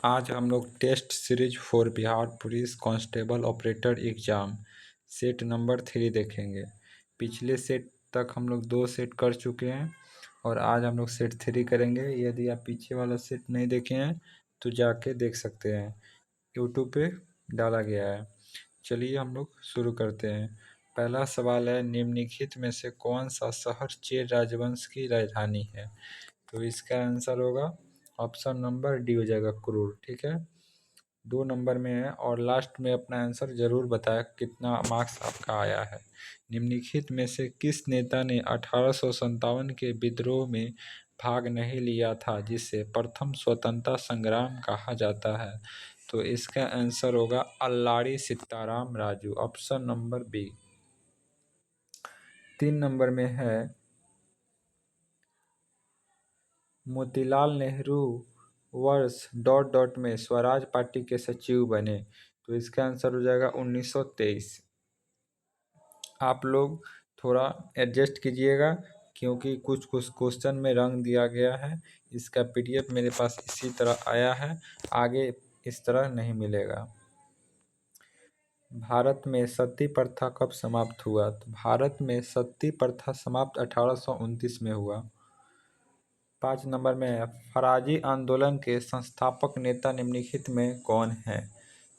आज हम लोग test series for Bihar police constable operator exam set number 3 देखेंगे। पिछले सेट तक हम लोग 2 सेट कर चुके हैं और आज हम लोग सेट 3 करेंगे। यदि आप पीछे वाला सेट नहीं देखे हैं तो जाके देख सकते हैं, यूट्यूब पे डाला गया है। चलिए हम लोग शुरू करते हैं। पहला सवाल है, निम्नलिखित में से कौन सा शहर चेर राजवंश की राजधानी है? तो इसका आंसर होगा ऑप्शन नंबर डी हो जाएगा, क्रूर। ठीक है, 2 नंबर में है और लास्ट में अपना आंसर ज़रूर बताएं कितना मार्क्स आपका आया है। निम्नलिखित में से किस नेता ने 1857 के विद्रोह में भाग नहीं लिया था जिसे प्रथम स्वतंत्रता संग्राम कहा जाता है? तो इसका आंसर होगा Alluri Sitaram Raju, option number B. 3 number में है, मोतीलाल नेहरू वर्ष डॉट डॉट में स्वराज पार्टी के सचिव बने? तो इसका आंसर हो जाएगा 1923। आप लोग थोड़ा एडजस्ट कीजिएगा क्योंकि कुछ कुछ क्वेश्चन में रंग दिया गया है। इसका पीडीएफ मेरे पास इसी तरह आया है, आगे इस तरह नहीं मिलेगा। भारत में सती प्रथा कब समाप्त हुआ? तो भारत में सती प्रथा समाप्त 1829 में हुआ। 5 नंबर में है, फराजी आंदोलन के संस्थापक नेता निम्नलिखित में कौन है?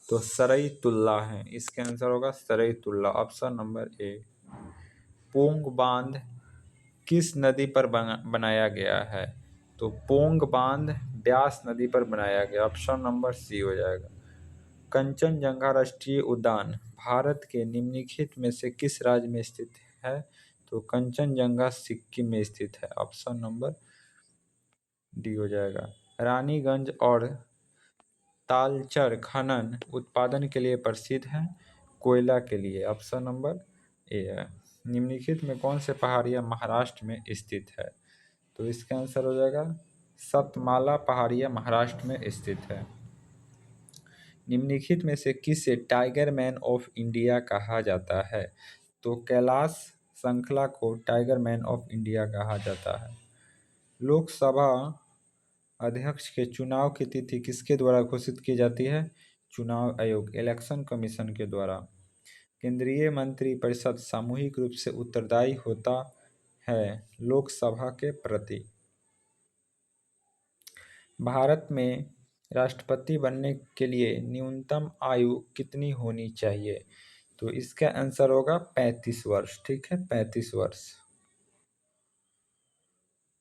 तो सरईतुल्लाह हैं। इसका आंसर होगा सरईतुल्लाह, ऑप्शन नंबर ए। पोंग बांध किस नदी पर बनाया गया है? तो पोंग बांध ब्यास नदी पर बनाया गया, ऑप्शन नंबर सी हो जाएगा। कंचनजंगा राष्ट्रीय उद्यान भारत के निम्नलिखित में से किस राज्य में स्थित है? तो कंचनजंगा सिक्किम में स्थित है, ऑप्शन नंबर डी हो जाएगा। रानीगंज और तालचर खनन उत्पादन के लिए प्रसिद्ध है? कोयला के लिए, ऑप्शन नंबर ए है। निम्नलिखित में कौन से पहाड़ियाँ महाराष्ट्र में स्थित है? तो इसका आंसर हो जाएगा सतमाला पहाड़ियाँ महाराष्ट्र में स्थित है। निम्नलिखित में से किसे टाइगर मैन ऑफ इंडिया कहा जाता है? तो कैलाश श्रृंखला को टाइगर मैन ऑफ इंडिया कहा जाता है। लोकसभा अध्यक्ष के चुनाव की तिथि किसके द्वारा घोषित की जाती है? चुनाव आयोग, इलेक्शन कमीशन के द्वारा। केंद्रीय मंत्री परिषद सामूहिक रूप से उत्तरदायी होता है लोकसभा के प्रति। भारत में राष्ट्रपति बनने के लिए न्यूनतम आयु कितनी होनी चाहिए? तो इसका आंसर होगा 35 वर्ष। ठीक है, 35 वर्ष।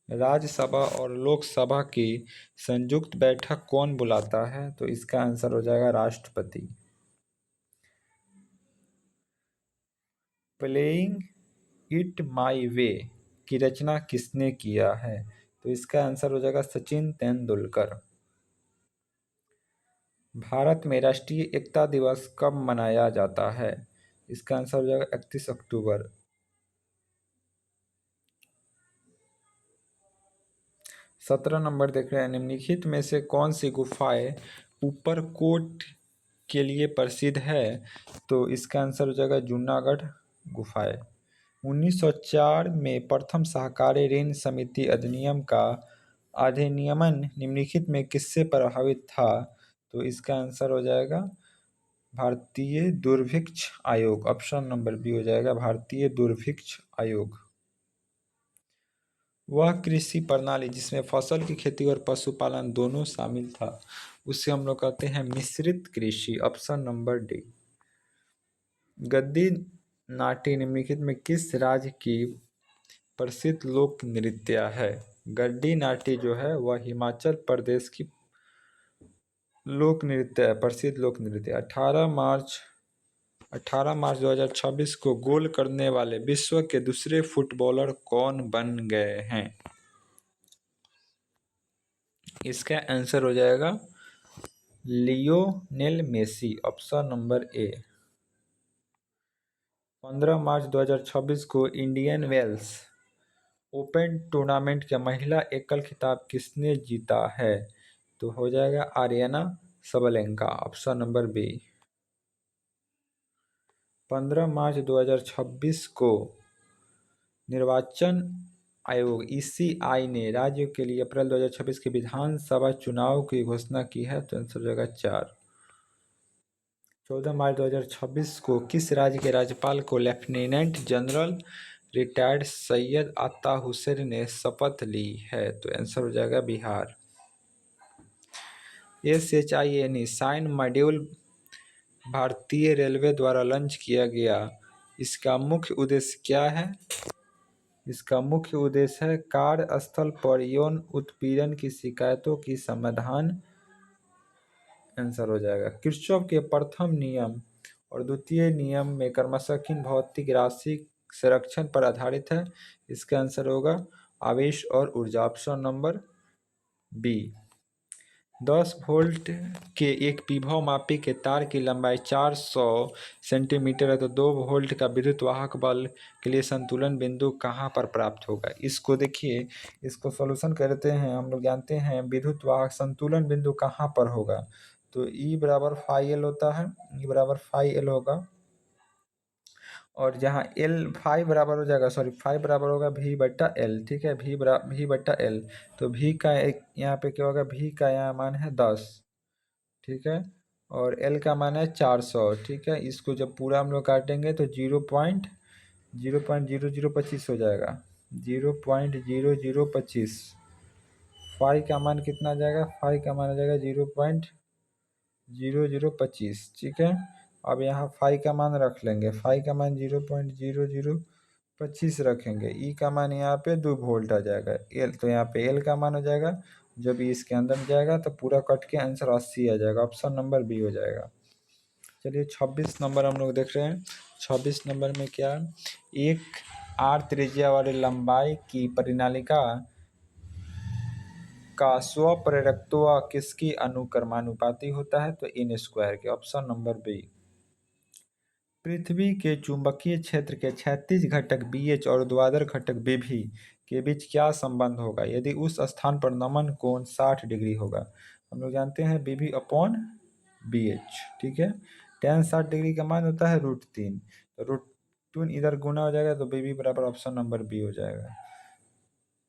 राज्यसभा और लोकसभा की संयुक्त बैठक कौन बुलाता है? तो इसका आंसर हो जाएगा राष्ट्रपति। प्लेइंग इट माई वे की रचना किसने किया है? तो इसका आंसर हो जाएगा सचिन तेंदुलकर। भारत में राष्ट्रीय एकता दिवस कब मनाया जाता है? इसका आंसर हो जाएगा 31 अक्टूबर। 17 नंबर देख रहे हैं, निम्नलिखित में से कौन सी गुफाएं ऊपरकोट के लिए प्रसिद्ध है? तो इसका आंसर हो जाएगा जूनागढ़ गुफाएं। 1904 में प्रथम सहकारी ऋण समिति अधिनियम का अधिनियमन निम्नलिखित में किससे प्रभावित था? तो इसका आंसर हो जाएगा भारतीय दुर्भिक्ष आयोग, ऑप्शन नंबर बी हो जाएगा, भारतीय दुर्भिक्ष आयोग। वह कृषि प्रणाली जिसमें फसल की खेती और पशुपालन दोनों शामिल था उसे हम लोग कहते हैं मिश्रित कृषि, ऑप्शन नंबर डी। गद्दी नाट्य निम्नलिखित में किस राज्य की प्रसिद्ध लोक नृत्य है? गद्दी नाट्य जो है वह हिमाचल प्रदेश की लोक नृत्य है, प्रसिद्ध लोक नृत्य। 18 मार्च 2026 को गोल करने वाले विश्व के दूसरे फुटबॉलर कौन बन गए हैं? इसका आंसर हो जाएगा Lionel Messi, option number A. 15 मार्च 2026 को इंडियन वेल्स ओपन टूर्नामेंट का महिला एकल खिताब किसने जीता है? तो हो जाएगा Aryna Sabalenka, option number B. 15 मार्च 2026 को निर्वाचन आयोग ECI ने राज्य के लिए अप्रैल 2026 के विधानसभा चुनाव की घोषणा की है? तो आंसर हो जाएगा 4। 14 मार्च 2026 को किस राज्य के राज्यपाल को लेफ्टिनेंट जनरल रिटायर्ड सैयद अता हुसैन ने शपथ ली है? तो आंसर हो जाएगा बिहार। SHINE साइन मॉड्यूल भारतीय रेलवे द्वारा लॉन्च किया गया। इसका मुख्य उद्देश्य क्या है? इसका मुख्य उद्देश्य है कार्यस्थल पर यौन उत्पीड़न की शिकायतों की समाधान। आंसर हो जाएगा किरचॉफ के प्रथम नियम और द्वितीय नियम में क्रमशः किन भौतिक राशि संरक्षण पर आधारित है? इसका आंसर होगा आवेश और ऊर्जा, ऑप्शन नंबर बी। 10 वोल्ट के एक विभव मापी के तार की लंबाई 400 सेंटीमीटर है, तो 2 वोल्ट का विद्युत वाहक बल के लिए संतुलन बिंदु कहाँ पर प्राप्त होगा? इसको देखिए, इसको सॉल्यूशन करते हैं। हम लोग जानते हैं विद्युत वाहक संतुलन बिंदु कहाँ पर होगा, तो E बराबर फाई एल होता है, E बराबर फाई एल होगा। और जहाँ एल फाई बराबर हो जाएगा, सॉरी फाई बराबर होगा V/L, ठीक है, V/L। तो V का एक यहाँ पे क्या होगा, V का यहाँ मान है 10, ठीक है, और L का मान है 400, ठीक है। इसको जब पूरा हम लोग काटेंगे तो 0.0025 हो जाएगा, 0.0025। फाई का मान कितना आ जाएगा, फाई का मान आ जाएगा 0.0025, ठीक है। अब यहाँ फाई का मान रख लेंगे, फाई का मान 0.0025 रखेंगे। ई का मान यहाँ पे 2 वोल्ट आ जाएगा। एल तो यहाँ पे एल का मान हो जाएगा, जब इसके अंदर जाएगा तो पूरा कट के आंसर 80 आ जाएगा, ऑप्शन नंबर बी हो जाएगा। चलिए 26 नंबर हम लोग देख रहे हैं। 26 नंबर में क्या, एक आर त्रिज्या वाली लंबाई की परिनालिका का स्वप्रेरकत्व किसकी अनुक्रमानुपाती होता है? तो n² के, ऑप्शन नंबर बी। पृथ्वी के चुंबकीय क्षेत्र के क्षैतिज घटक BH और ऊर्ध्वाधर घटक BB के बीच क्या संबंध होगा यदि उस स्थान पर नमन कोण 60 डिग्री होगा? हम लोग जानते हैं BB/BH, ठीक है। tan 60 डिग्री का मान होता है √3, तो √3 इधर गुना हो जाएगा, तो BB बराबर ऑप्शन नंबर बी हो जाएगा।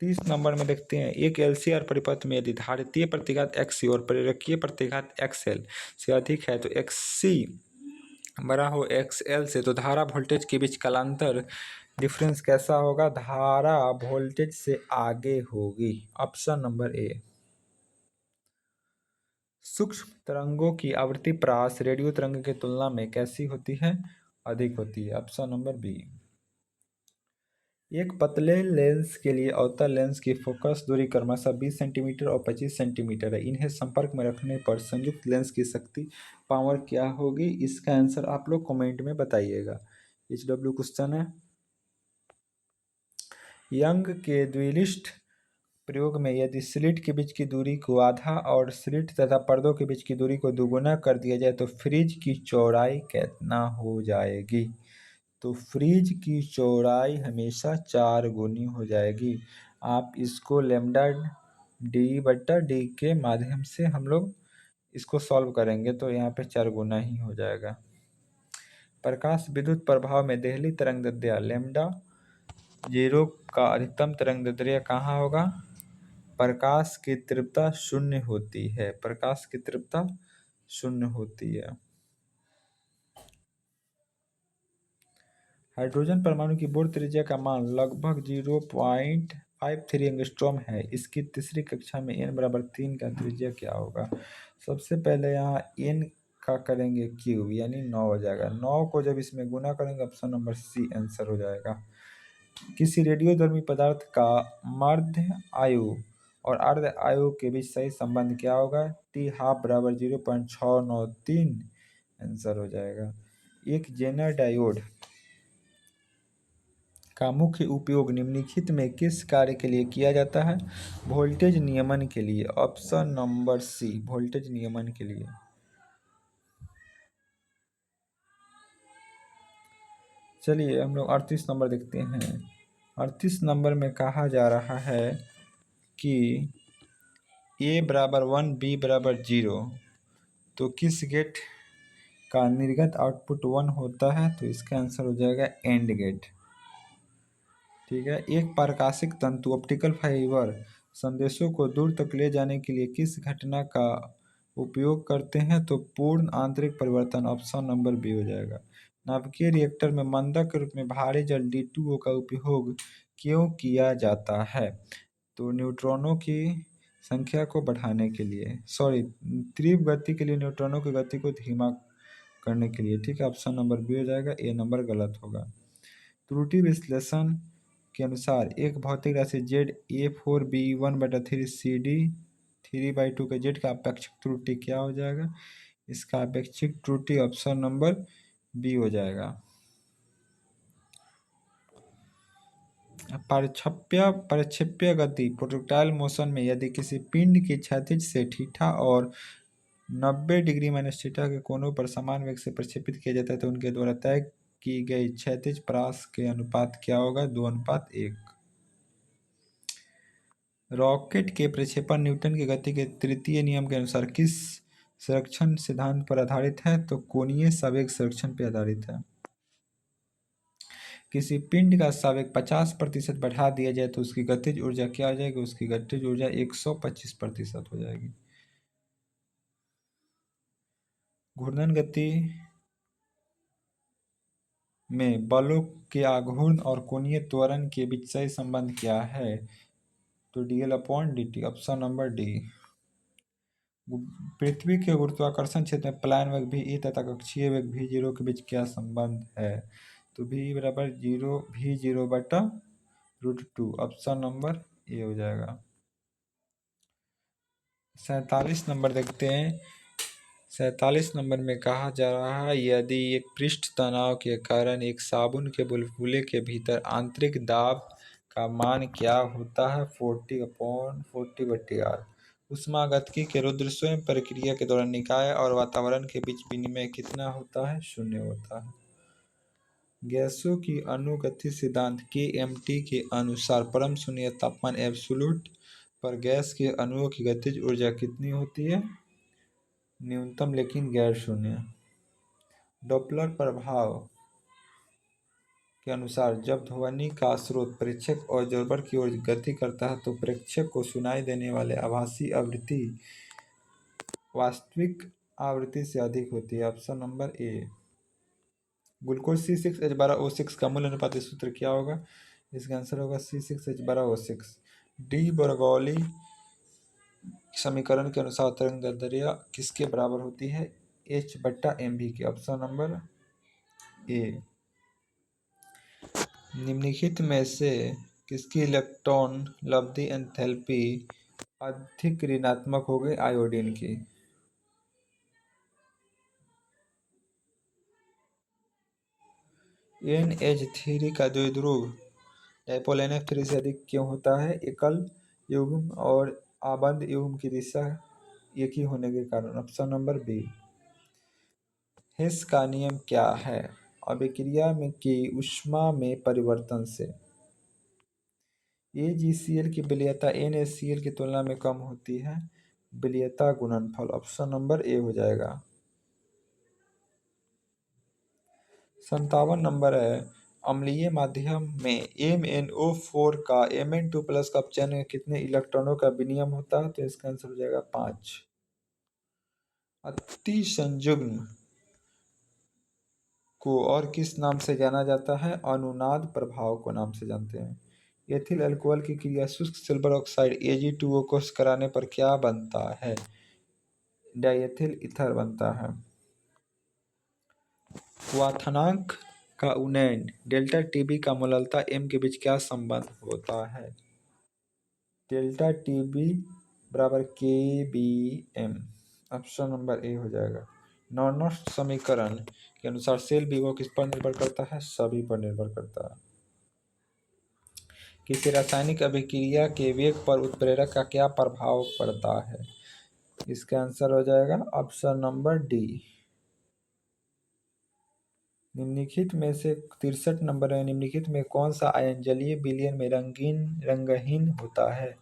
30 नंबर में देखते हैं, एक LCR परिपथ में यदि धारितीय प्रतिघात XC और प्रेरकीय प्रतिघात XL से अधिक है, तो XC बड़ा हो XL से, तो धारा वोल्टेज के बीच कालांतर डिफरेंस कैसा होगा? धारा वोल्टेज से आगे होगी, ऑप्शन नंबर ए। सूक्ष्म तरंगों की आवृत्ति प्रास रेडियो तरंग की तुलना में कैसी होती है? अधिक होती है, ऑप्शन नंबर बी। एक पतले लेंस के लिए अवतल लेंस की फोकस दूरी क्रमशः 20 सेंटीमीटर और 25 सेंटीमीटर है। इन्हें संपर्क में रखने पर संयुक्त लेंस की शक्ति पावर क्या होगी? इसका आंसर आप लोग कमेंट में बताइएगा। HW क्वेश्चन है। यंग के द्विलिष्ट प्रयोग में यदि स्लिट के बीच की दूरी को आधा और स्लिट तथा पर्दों के बीच की दूरी को दुगुना कर दिया जाए तो फ्रिज की चौड़ाई कितना हो जाएगी? तो फ्रिज की चौड़ाई हमेशा 4 गुनी हो जाएगी। आप इसको लैम्डा D/D के माध्यम से हम लोग इसको सॉल्व करेंगे, तो यहाँ पे 4 गुना ही हो जाएगा। प्रकाश विद्युत प्रभाव में देहली तरंगदैर्ध्य λ0 का अधिकतम तरंगदैर्ध्य कहाँ होगा? प्रकाश की तीव्रता 0 होती है, प्रकाश की तीव्रता 0 होती है। हाइड्रोजन परमाणु की बोर त्रिज्या का मान लगभग 0.53 एंगस्ट्रॉम है। इसकी तीसरी कक्षा में n बराबर 3 का त्रिज्या क्या होगा? सबसे पहले यहाँ n का करेंगे क्यूब, यानी 9 हो जाएगा। 9 को जब इसमें गुना करेंगे, ऑप्शन नंबर सी आंसर हो जाएगा। किसी रेडियोधर्मी पदार्थ का मध्य आयु और अर्ध आयु के बीच सही संबंध क्या होगा? T½ बराबर 0.693 आंसर हो जाएगा। एक जेनर डायोड का मुख्य उपयोग निम्नलिखित में किस कार्य के लिए किया जाता है? वोल्टेज नियमन के लिए, ऑप्शन नंबर सी, वोल्टेज नियमन के लिए। चलिए हम लोग 38 नंबर देखते हैं। 38 नंबर में कहा जा रहा है कि A बराबर 1 B बराबर 0, तो किस गेट का निर्गत आउटपुट 1 होता है? तो इसका आंसर हो जाएगा एंड गेट। ठीक है। एक प्रकाशिक तंतु ऑप्टिकल फाइबर संदेशों को दूर तक ले जाने के लिए किस घटना का उपयोग करते हैं? तो पूर्ण आंतरिक परिवर्तन, ऑप्शन नंबर बी हो जाएगा। नाभिकीय रिएक्टर में मंदक के रूप में भारी जल D2O का उपयोग क्यों किया जाता है? तो न्यूट्रॉनों की संख्या को बढ़ाने के लिए, सॉरी, तीव्र गति के लिए न्यूट्रॉनों की गति को धीमा करने के लिए। ठीक है, ऑप्शन नंबर बी हो जाएगा, ए नंबर गलत होगा। त्रुटि विश्लेषण के अनुसार एक भौतिक राशि जेड A4B1/3CD 3/2 के जेड का अपेक्षिक त्रुटि क्या हो जाएगा? इसका अपेक्षिक त्रुटि ऑप्शन नंबर बी हो जाएगा। परिक्षेप्य गति प्रोजेक्टाइल मोशन में यदि किसी पिंड की क्षैतिज से थीटा और 90 डिग्री माइनस थीटा के कोणों पर समान वेग से प्रक्षेपित किया जाता है तो उनके द्वारा तय की गई क्षैतिज परास के अनुपात क्या होगा? 2:1। रॉकेट के प्रक्षेपण न्यूटन की गति के तृतीय नियम के अनुसार किस संरक्षण सिद्धांत पर आधारित है? तो कोणीय संवेग संरक्षण पर आधारित है। किसी पिंड का संवेग 50% बढ़ा दिया जाए तो उसकी गतिज ऊर्जा क्या हो जाएगी? उसकी गतिज ऊर्जा 125% हो जाएगी। घूर्णन गति में बलों के आघूर्ण और कोणीय त्वरण के बीच सही संबंध क्या है? तो dl/dt, ऑप्शन नंबर डी। पृथ्वी के गुरुत्वाकर्षण क्षेत्र में पलायन वेग v तथा कक्षीय वेग v0 के बीच क्या संबंध है? तो v=v0/√2, ऑप्शन नंबर ए हो जाएगा। 47 नंबर देखते हैं। 47 नंबर में कहा जा रहा है यदि एक पृष्ठ तनाव के कारण एक साबुन के बुलबुले के भीतर आंतरिक दाब का मान क्या होता है? 40/40/R। ऊष्मागतिकी के रुद्र स्वयं प्रक्रिया के दौरान निकाय और वातावरण के बीच विनिमय कितना होता है? 0 होता है। गैसों की अनुगति सिद्धांत KMT के अनुसार परम शून्य तापमान एब्सोल्यूट पर गैस के अणुओं की गतिज ऊर्जा कितनी होती है? न्यूनतम लेकिन गैर शून्य। डॉपलर प्रभाव के अनुसार जब ध्वनि का स्रोत प्रेक्षक और ऑब्जर्वर की ओर गति करता है तो प्रेक्षक को सुनाई देने वाले आभासी आवृत्ति वास्तविक आवृत्ति से अधिक होती है, ऑप्शन नंबर ए। ग्लूकोज C6H12O6 का मूल अनुपाती सूत्र क्या होगा? इसका आंसर होगा C6H12O6। डी बर्गौली समीकरण के अनुसार तरंग दैर्ध्य किसके बराबर होती है? H/mv के, ऑप्शन नंबर ए। निम्नलिखित में से किसकी इलेक्ट्रॉन लब्धि एंथैल्पी अधिक ऋणात्मक होगी? आयोडीन की। NH3 का द्विध्रुव डायपोल NF3 से अधिक क्यों होता है? एकल युग्म और आबद्ध युग्म की दिशा एक ही होने के कारण, ऑप्शन नंबर बी। हेस का नियम क्या है? अभिक्रिया में की ऊष्मा में परिवर्तन से AgCl की विलेयता NaCl की तुलना में कम होती है, विलेयता गुणनफल, ऑप्शन नंबर ए हो जाएगा। 57 नंबर है अम्लीय माध्यम में MnO4 का Mn2+ का अपचयन में कितने इलेक्ट्रॉनों का विनिमय होता है? तो इसका आंसर हो जाएगा 5। अति संयुग्म को और किस नाम से जाना जाता है? अनुनाद प्रभाव को नाम से जानते हैं। एथिल अल्कोहल की क्रिया शुष्क सिल्वर ऑक्साइड Ag2O को कराने पर क्या बनता है? डाइएथिल ईथर बनता है। क्वथनांक का उन्नयन डेल्टा टीबी का मूलतः m के बीच क्या संबंध होता है? डेल्टा टीबी बराबर KBm, ऑप्शन नंबर ए हो जाएगा। नॉर्नस्ट समीकरण के अनुसार सेल विभव किस पर निर्भर करता है? सभी पर निर्भर करता है। किसी रासायनिक अभिक्रिया के वेग पर उत्प्रेरक का क्या प्रभाव पड़ता है? इसका आंसर हो जाएगा ऑप्शन नंबर डी। निम्नलिखित में से 63 नंबर है, निम्नलिखित में कौन सा आयन जलीय विलयन में रंगहीन होता है?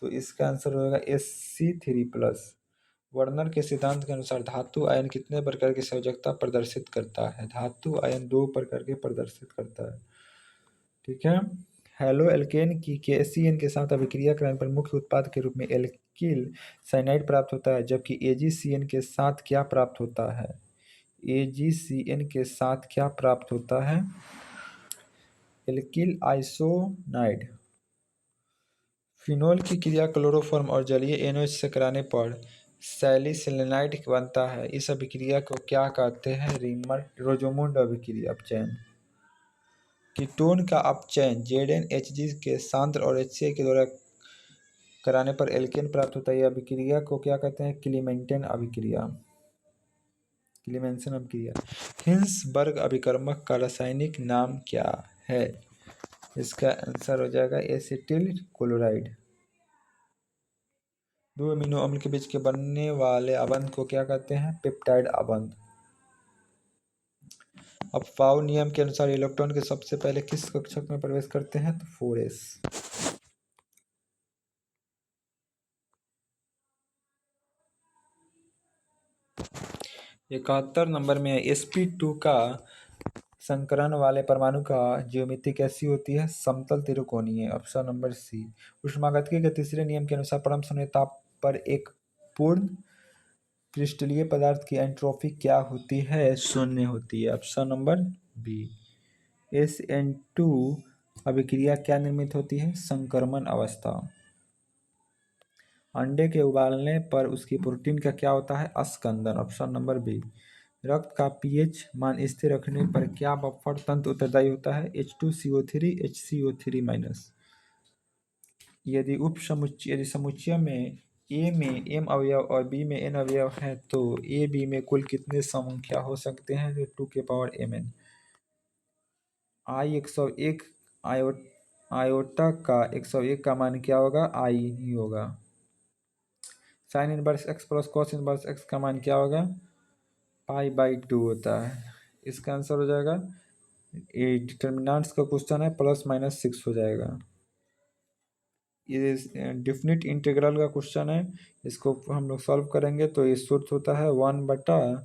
तो इसका आंसर होगा Sc3+। वर्नर के सिद्धांत के अनुसार धातु आयन कितने प्रकार की संयोजकता प्रदर्शित करता है? धातु आयन 2 प्रकार के प्रदर्शित करता है। ठीक है। हेलो एल्केन की KCN के साथ अभिक्रिया कराने पर मुख्य उत्पाद के रूप में एल्किल साइनाइड प्राप्त होता है, जबकि AgCN के साथ क्या प्राप्त होता है? AgCN के साथ क्या प्राप्त होता है? एल्किल आइसोनाइड। फिनोल की क्रिया क्लोरोफॉर्म और जलीय NOH से कराने पर सैलिसिलानाइड बनता है। इस अभिक्रिया को क्या कहते हैं? रोजोमुंड अभिक्रिया अपचयन। कीटोन का अपचयन ZnHG के सांद्र और HCl के द्वारा कराने पर एल्केन प्राप्त होता है। यह अभिक्रिया को क्या कहते हैं? क्लीमेंटन अभिक्रिया। क्लीमेंसन अभिक्रिया। हिंसबर्ग अभिकर्मक का रासायनिक नाम क्या है? इसका आंसर हो जाएगा एसिटिल क्लोराइड। दो अमीनो अम्ल के बीच के बनने वाले अबंध को क्या कहते हैं? पेप्टाइड अबंध। अब फाउ नियम के अनुसार इलेक्ट्रॉन के सबसे पहले किस कक्षक में प्रवेश करते हैं? तो 4s। 71 नंबर में sp2 का संकरण वाले परमाणु का ज्योमेट्री कैसी होती है? समतल त्रिकोणीय। Option number C. ऊष्मागतिकी के तीसरे नियम के अनुसार परम शून्य ताप पर एक पूर्ण क्रिस्टलीय पदार्थ की एंट्रोपी क्या होती है? शून्य होती है। Option number B. SN2 अभिक्रिया क्या निर्मित होती है? संक्रमण अवस्था। अंडे के उबालने पर उसकी प्रोटीन का क्या होता है? अस्कंदन। Option number B. रक्त का pH मान स्थिर रखने पर क्या बफर तंत्र उत्तरदायी होता है? H2CO3 HCO3-। यदि समुच्चय में A में m अवयव और B में n अवयव हैं तो A B में कुल कितने संख्या हो सकते हैं? 2^mn। I101 आयोटा का 101 का मान क्या होगा? I ही होगा। Sine inverse x plus cos inverse x का मान क्या होगा? π/2 होता है। इसका आंसर हो जाएगा, ये डिटर्मिनेंट्स का क्वेश्चन है, ±6 हो जाएगा। ये डिफिनिट इंटीग्रल का क्वेश्चन है, इसको हम लोग सॉल्व करेंगे तो ये सूत्र होता है 1/b-a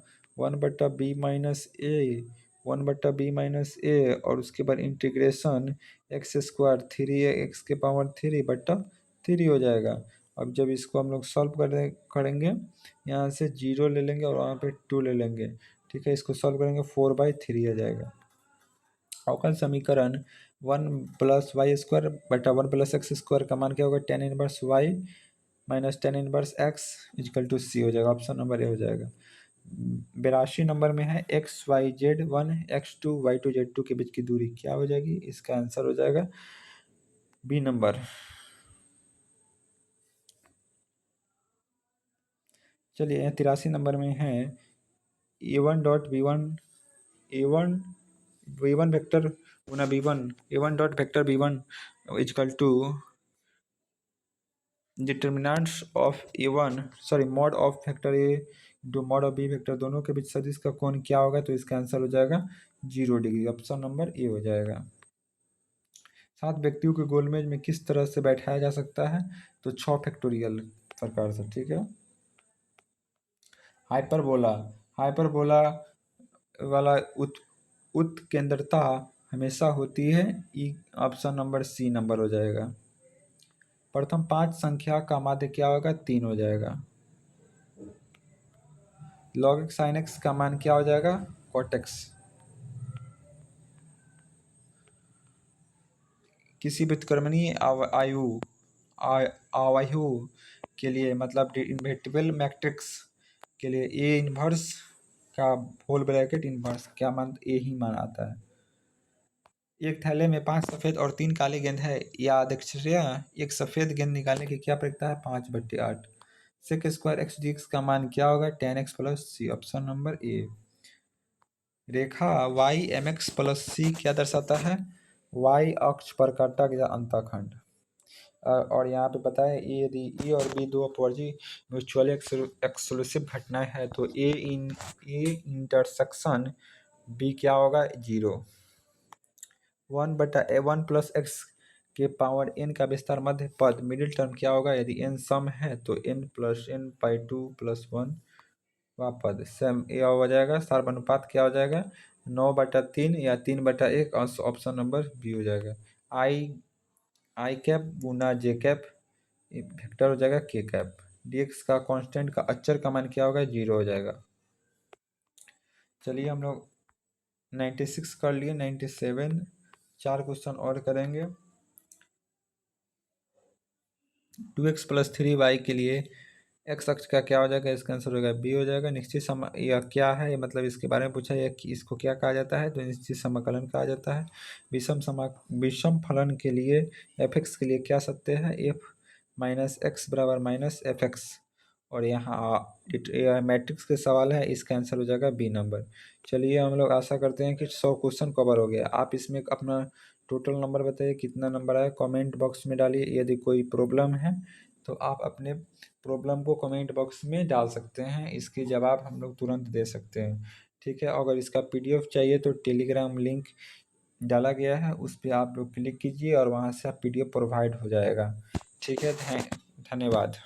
और उसके बाद इंटीग्रेशन x² 3x³ हो जाएगा। अब जब इसको हम लोग सॉल्व करेंगे यहाँ से 0 ले लेंगे और वहाँ पे 2 ले लेंगे, ठीक है। इसको सॉल्व करेंगे 4/3 आ जाएगा। अवकल समीकरण 1 + y² बटा 1 + x² का मान क्या होगा? tan inverse y minus tan inverse x = c हो जाएगा। ऑप्शन नंबर ए हो जाएगा। 82 नंबर में है xyz1 x2 y2 z2 के बीच की दूरी क्या हो जाएगी? इसका आंसर हो जाएगा बी नंबर। चलिए 83 नंबर में है a1 वेक्टर गुना b1 a1 dot vector b1 equal to determinants of mod of vector a into mod of b vector, दोनों के बीच सदिश का कोण क्या होगा? तो इसका आंसर हो जाएगा 0 डिग्री। ऑप्शन नंबर ए हो जाएगा। 7 व्यक्तियों के गोलमेज में किस तरह से बैठाया जा सकता है? तो 6 फैक्टोरियल प्रकार से, ठीक है। हाइपरबोला हाइपरबोला वाला उत्केंद्रता हमेशा होती है ई। ऑप्शन नंबर सी नंबर हो जाएगा। प्रथम 5 संख्या का माध्य क्या होगा? 3 हो जाएगा। log x sin x का मान क्या हो जाएगा? cot x। किसी व्युत्क्रमणीय अवयव के लिए मतलब इन्वर्टिबल मैट्रिक्स के लिए ए इन्वर्स का होल ब्रैकेट इन्वर्स क्या मान? ए ही मान आता है। एक थैले में 5 सफ़ेद और 3 काली गेंद है। यादृच्छिक एक सफ़ेद गेंद निकालने की क्या प्रक्रिया है? 5/8। sec² x dx का मान क्या होगा? tan x + c। Option number ए। रेखा y mx + c क्या दर्शाता है? y अक्ष पर काटा गया अंतःखंड। और यहाँ पे बताया यदि ए और बी दो अपवर्जी म्यूचुअली एक्सक्लूसिव घटनाएं हैं तो ए इंटरसेक्शन बी क्या होगा? 0। 1/1 + x के पावर n का विस्तार मध्य पद मिडिल टर्म क्या होगा? यदि n सम है तो n + n/2 + 1 वह पद सम यह हो जाएगा। सार्वनुपात क्या हो जाएगा? 9/3 या 3/1। ऑप्शन नंबर बी हो जाएगा। आई कैप गुना जे कैप, वेक्टर हो जाएगा के कैप। dx का कांस्टेंट का अच्चर का मान क्या होगा, 0 हो जाएगा। चलिए हम लोग 96 कर लिए, 97 4 क्वेश्चन और करेंगे। 2x+3y के लिए एक्स अक्ष का क्या हो जाएगा, इसका आंसर होगा बी हो जाएगा। निश्चित सम यह क्या है, मतलब इसके बारे में पूछा है कि इसको क्या कहा जाता है, तो निश्चित समाकलन कहा जाता है। विषम फलन के लिए एफ एक्स के लिए क्या सत्य है, एफ माइनस एक्स बराबर माइनस एफ एक्स। और यहाँ मैट्रिक्स के सवाल है, इसका आंसर हो जाएगा बी नंबर। चलिए हम लोग आशा करते हैं कि 100 क्वेश्चन कवर हो गया। आप इसमें अपना टोटल नंबर बताइए कितना नंबर आया, कमेंट बॉक्स में डालिए। यदि कोई प्रॉब्लम है तो आप अपने प्रॉब्लम को कमेंट बॉक्स में डाल सकते हैं, इसके जवाब हम लोग तुरंत दे सकते हैं। ठीक है, अगर इसका पीडीएफ चाहिए तो टेलीग्राम लिंक डाला गया है, उस पर आप लोग क्लिक कीजिए और वहाँ से आप पीडीएफ प्रोवाइड हो जाएगा। ठीक है, धन्यवाद।